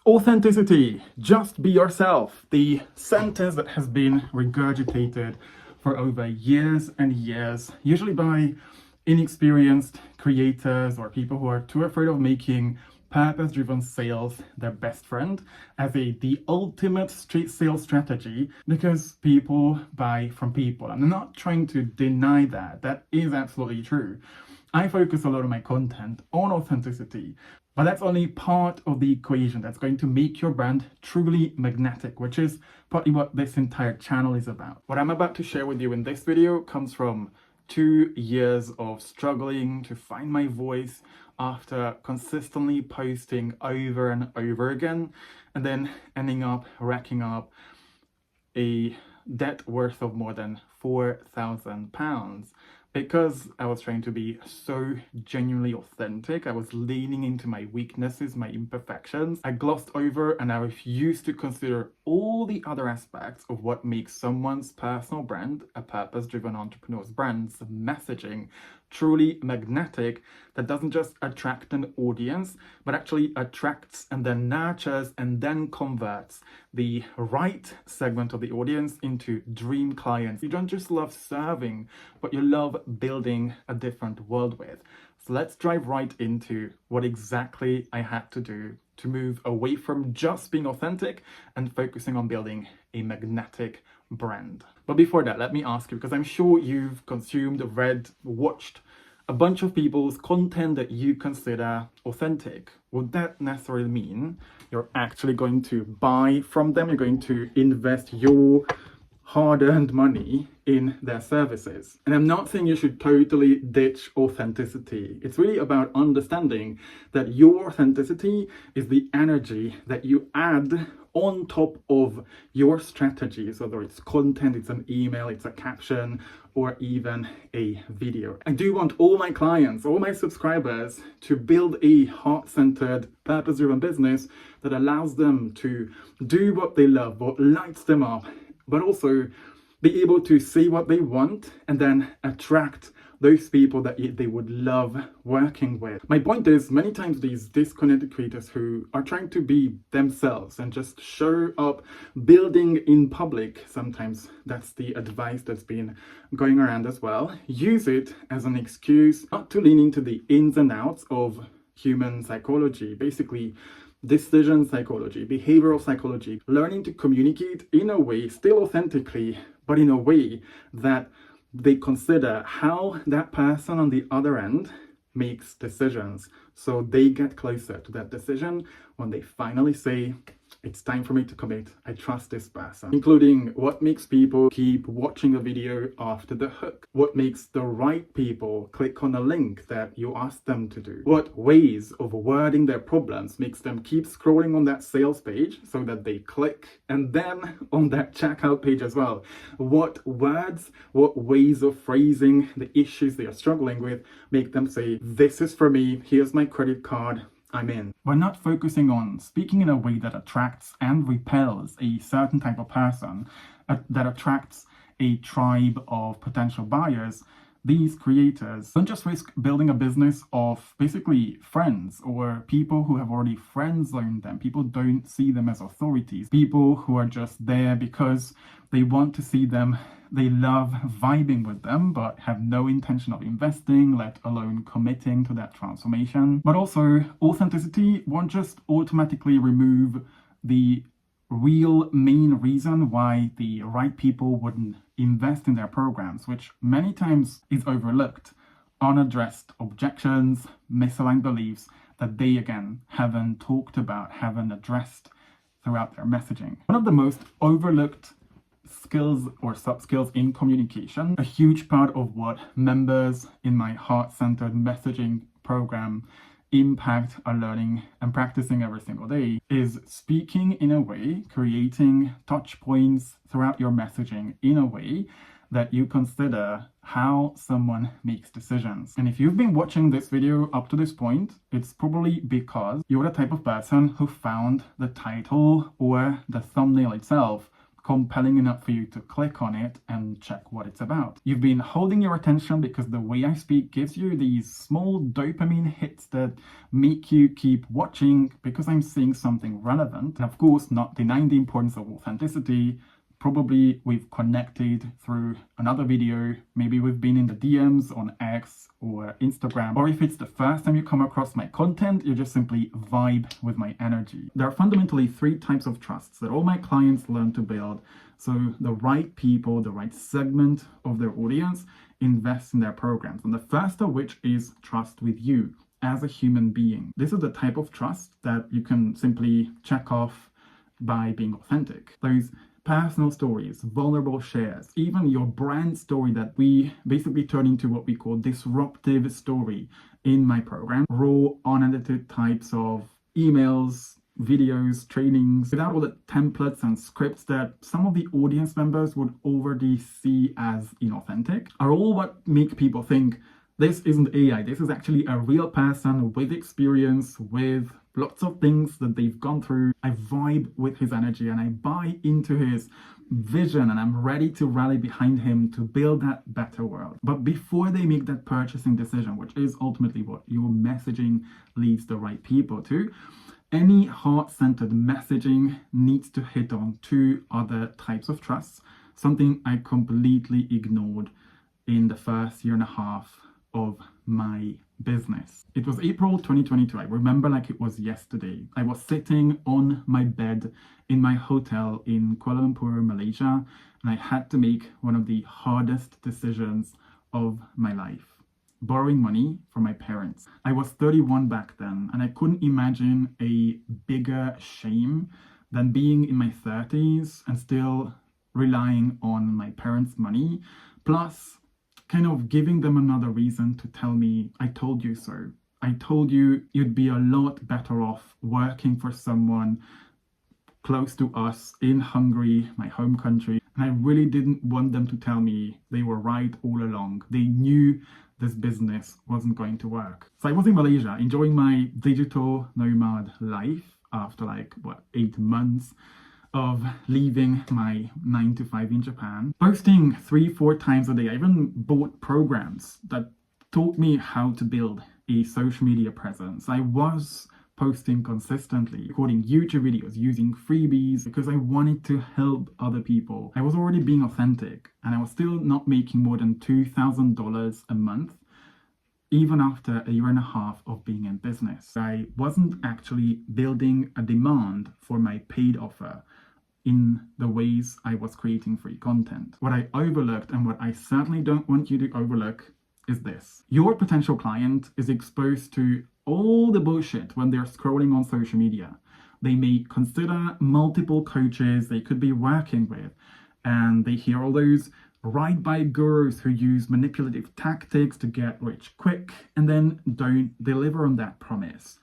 Authenticity, just be yourself. The sentence that has been regurgitated for over years and years, usually by inexperienced creators or people who are too afraid of making purpose-driven sales their best friend as the ultimate street sales strategy, because people buy from people. I'm not trying to deny that. That is absolutely true. I focus a lot of my content on authenticity, but that's only part of the equation that's going to make your brand truly magnetic, which is partly what this entire channel is about. What I'm about to share with you in this video comes from 2 years of struggling to find my voice after consistently posting over and over again, and then ending up racking up a debt worth of more than £4,000 because I was trying to be so genuinely authentic. I was leaning into my weaknesses, my imperfections. I glossed over and I refused to consider all the other aspects of what makes someone's personal brand, a purpose-driven entrepreneur's brand's messaging, truly magnetic, that doesn't just attract an audience, but actually attracts and then nurtures and then converts the right segment of the audience into dream clients. You don't just love serving, but you love building a different world with. So let's dive right into what exactly I had to do to move away from just being authentic and focusing on building a magnetic brand. But before that, let me ask you, because I'm sure you've consumed, read, watched a bunch of people's content that you consider authentic. Would that necessarily mean you're actually going to buy from them? You're going to invest your hard-earned money in their services? And I'm not saying you should totally ditch authenticity. It's really about understanding that your authenticity is the energy that you add on top of your strategies, whether it's content, it's an email, it's a caption, or even a video. I do want all my clients, all my subscribers to build a heart-centered, purpose-driven business that allows them to do what they love, what lights them up, but also be able to see what they want and then attract those people that they would love working with. My point is, many times these disconnected creators who are trying to be themselves and just show up building in public, sometimes that's the advice that's been going around as well, use it as an excuse not to lean into the ins and outs of human psychology, basically decision psychology, behavioral psychology, learning to communicate in a way, still authentically, but in a way that they consider how that person on the other end makes decisions, so they get closer to that decision when they finally say, it's time for me to commit, I trust this person. Including what makes people keep watching a video after the hook, what makes the right people click on a link that you ask them to do, what ways of wording their problems makes them keep scrolling on that sales page so that they click, and then on that checkout page as well, what words, what ways of phrasing the issues they are struggling with make them say, this is for me, here's my credit card, I'm in. We're not focusing on speaking in a way that attracts and repels a certain type of person, that attracts a tribe of potential buyers. These creators don't just risk building a business of basically friends or people who have already friend-zoned them. People don't see them as authorities. People who are just there because they want to see them. They love vibing with them, but have no intention of investing, let alone committing to that transformation. But also, authenticity won't just automatically remove the real main reason why the right people wouldn't invest in their programs, which many times is overlooked. Unaddressed objections, misaligned beliefs that they, again, haven't talked about, haven't addressed throughout their messaging. One of the most overlooked skills or sub-skills in communication, a huge part of what members in my heart-centered messaging program Impact are learning and practicing every single day, is speaking in a way, creating touch points throughout your messaging in a way that you consider how someone makes decisions. And if you've been watching this video up to this point, it's probably because you're the type of person who found the title or the thumbnail itself compelling enough for you to click on it and check what it's about. You've been holding your attention because the way I speak gives you these small dopamine hits that make you keep watching because I'm saying something relevant. And of course, not denying the importance of authenticity. Probably we've connected through another video. Maybe we've been in the DMs on X or Instagram. Or if it's the first time you come across my content, you just simply vibe with my energy. There are fundamentally 3 types of trusts that all my clients learn to build. So the right people, the right segment of their audience invest in their programs. And the first of which is trust with you as a human being. This is the type of trust that you can simply check off by being authentic. Those personal stories, vulnerable shares, even your brand story that we basically turn into what we call disruptive story in my program. Raw, unedited types of emails, videos, trainings, without all the templates and scripts that some of the audience members would already see as inauthentic, are all what make people think this isn't AI, this is actually a real person with experience, with lots of things that they've gone through. I vibe with his energy and I buy into his vision and I'm ready to rally behind him to build that better world. But before they make that purchasing decision, which is ultimately what your messaging leads the right people to, any heart-centered messaging needs to hit on 2 other types of trusts, something I completely ignored in the first year and a half of my business. It was April 2022. I remember like it was yesterday. I was sitting on my bed in my hotel in Kuala Lumpur, Malaysia, and I had to make one of the hardest decisions of my life. Borrowing money from my parents. I was 31 back then, and I couldn't imagine a bigger shame than being in my 30s and still relying on my parents' money, plus kind of giving them another reason to tell me, I told you so. I told you you'd be a lot better off working for someone close to us in Hungary, my home country. And I really didn't want them to tell me they were right all along. They knew this business wasn't going to work. So I was in Malaysia enjoying my digital nomad life after 8 months of leaving my 9-to-5 in Japan, posting 3-4 times a day. I even bought programs that taught me how to build a social media presence. I was posting consistently, recording YouTube videos, using freebies because I wanted to help other people. I was already being authentic and I was still not making more than $2,000 a month, even after a year and a half of being in business. I wasn't actually building a demand for my paid offer in the ways I was creating free content. What I overlooked, and what I certainly don't want you to overlook, is this. Your potential client is exposed to all the bullshit when they're scrolling on social media. They may consider multiple coaches they could be working with, and they hear all those ride bike gurus who use manipulative tactics to get rich quick and then don't deliver on that promise.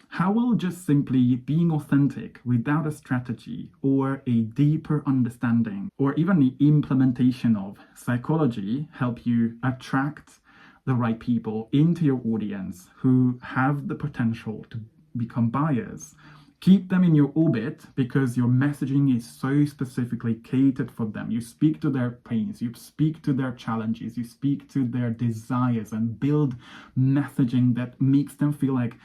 How will just simply being authentic without a strategy or a deeper understanding or even the implementation of psychology help you attract the right people into your audience who have the potential to become buyers? Keep them in your orbit because your messaging is so specifically catered for them. You speak to their pains, you speak to their challenges, you speak to their desires and build messaging that makes them feel like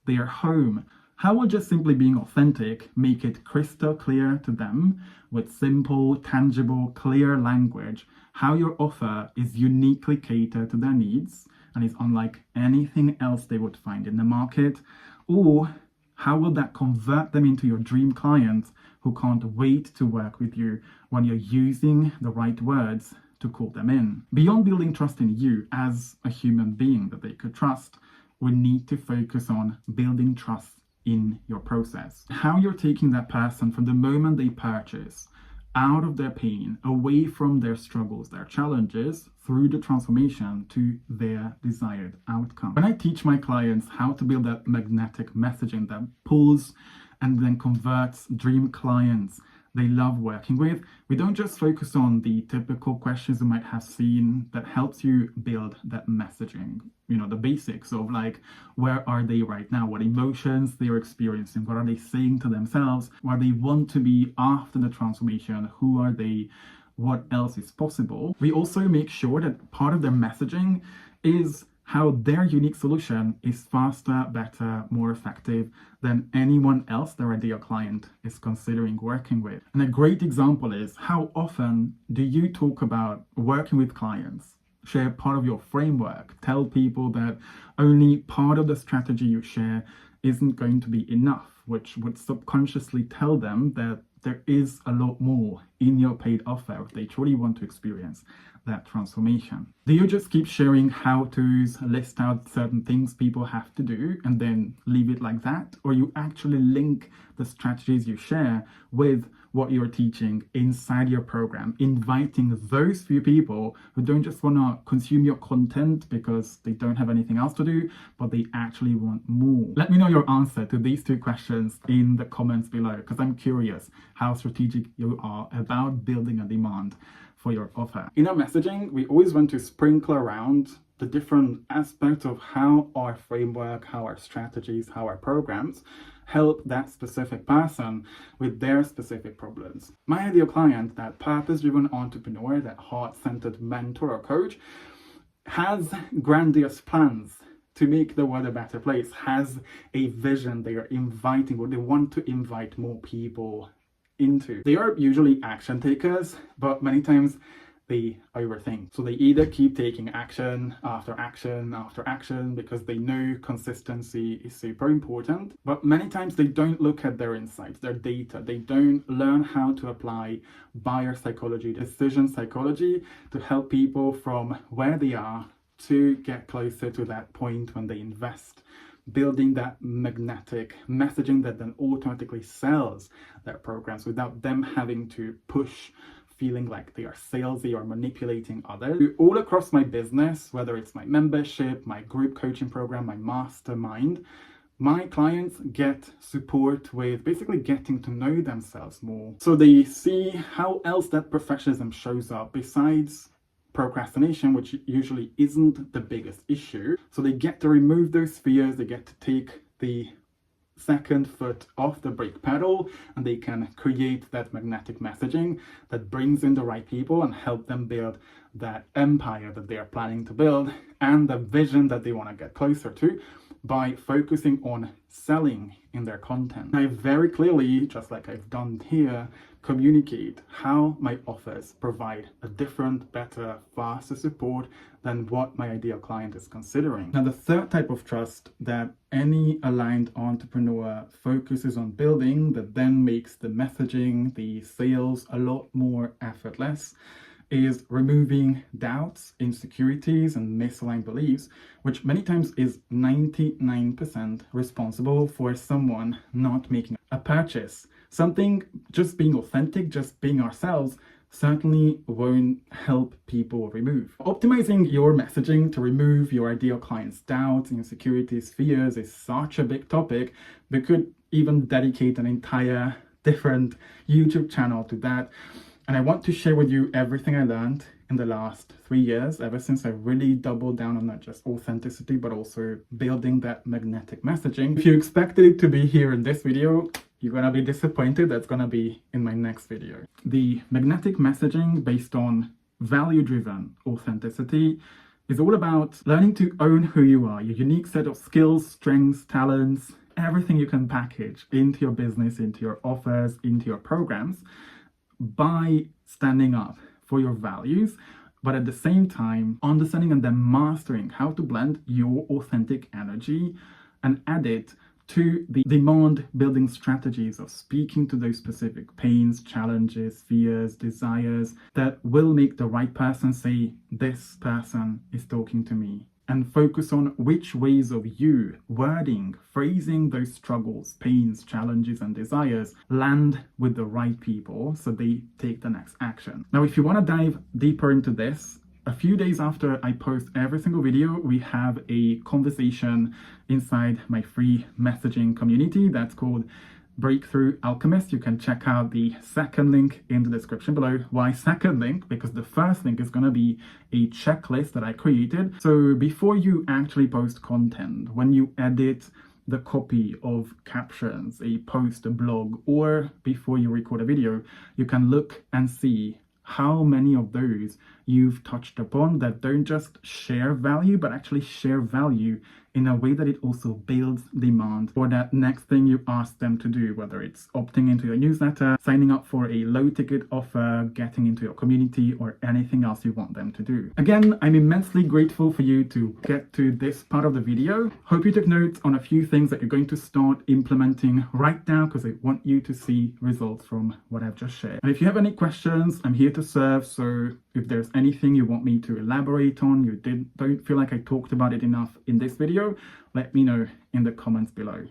they are home. How will just simply being authentic make it crystal clear to them with simple, tangible, clear language how your offer is uniquely catered to their needs and is unlike anything else they would find in the market? Or how will that convert them into your dream clients who can't wait to work with you when you're using the right words to call them in? Beyond building trust in you as a human being that they could trust, we need to focus on building trust in your process. How you're taking that person from the moment they purchase out of their pain, away from their struggles, their challenges, through the transformation to their desired outcome. When I teach my clients how to build that magnetic messaging that pulls and then converts dream clients they love working with. We don't just focus on the typical questions you might have seen that helps you build that messaging, the basics of like, where are they right now? What emotions they're experiencing? What are they saying to themselves? Where they want to be after the transformation? Who are they? What else is possible? We also make sure that part of their messaging is how their unique solution is faster, better, more effective than anyone else their ideal client is considering working with. And a great example is, how often do you talk about working with clients? Share part of your framework, tell people that only part of the strategy you share isn't going to be enough, which would subconsciously tell them that there is a lot more in your paid offer if they truly want to experience that transformation. Do you just keep sharing how-tos, list out certain things people have to do, and then leave it like that? Or you actually link the strategies you share with what you're teaching inside your program, inviting those few people who don't just want to consume your content because they don't have anything else to do, but they actually want more? Let me know your answer to these two questions in the comments below, because I'm curious how strategic you are about building a demand for your offer. In our messaging, we always want to sprinkle around the different aspects of how our framework, how our strategies, how our programs help that specific person with their specific problems. My ideal client, that purpose-driven entrepreneur, that heart-centered mentor or coach, has grandiose plans to make the world a better place, has a vision they are inviting, or they want to invite more people into. They are usually action takers, but many times they overthink. So they either keep taking action after action after action because they know consistency is super important, but many times they don't look at their insights, their data. They don't learn how to apply buyer psychology, decision psychology to help people from where they are to get closer to that point when they invest, building that magnetic messaging that then automatically sells their programs without them having to push, feeling like they are salesy or manipulating others. All across my business, whether it's my membership, my group coaching program, my mastermind, my clients get support with basically getting to know themselves more. So they see how else that perfectionism shows up besides procrastination, which usually isn't the biggest issue. So they get to remove those fears, they get to take the second foot off the brake pedal, and they can create that magnetic messaging that brings in the right people and help them build that empire that they are planning to build and the vision that they want to get closer to by focusing on selling in their content. I very clearly, just like I've done here, communicate how my offers provide a different, better, faster support than what my ideal client is considering. Now, the third type of trust that any aligned entrepreneur focuses on building that then makes the messaging, the sales a lot more effortless, is removing doubts, insecurities, and misaligned beliefs, which many times is 99% responsible for someone not making a purchase. Something, just being authentic, just being ourselves, certainly won't help people remove. Optimizing your messaging to remove your ideal client's doubts, insecurities, fears is such a big topic. We could even dedicate an entire different YouTube channel to that. And I want to share with you everything I learned in the last 3 years, ever since I really doubled down on not just authenticity, but also building that magnetic messaging. If you expected it to be here in this video, you're gonna be disappointed. That's gonna be in my next video. The magnetic messaging based on value-driven authenticity is all about learning to own who you are, your unique set of skills, strengths, talents, everything you can package into your business, into your offers, into your programs, by standing up for your values, but at the same time understanding and then mastering how to blend your authentic energy and add it to the demand building strategies of speaking to those specific pains, challenges, fears, desires that will make the right person say, this person is talking to me. And focus on which ways of you wording, phrasing those struggles, pains, challenges, and desires land with the right people so they take the next action. Now, if you want to dive deeper into this, a few days after I post every single video, we have a conversation inside my free messaging community that's called Breakthrough Alchemist. You can check out the second link in the description below. Why second link? Because the first link is going to be a checklist that I created. So before you actually post content, when you edit the copy of captions, a post, a blog, or before you record a video, you can look and see how many of those you've touched upon that don't just share value, but actually share value in a way that it also builds demand for that next thing you ask them to do, whether it's opting into your newsletter, signing up for a low ticket offer, getting into your community, or anything else you want them to do. Again, I'm immensely grateful for you to get to this part of the video. Hope you took notes on a few things that you're going to start implementing right now, because I want you to see results from what I've just shared. And if you have any questions, I'm here to serve. So if there's anything you want me to elaborate on, you don't feel like I talked about it enough in this video, let me know in the comments below.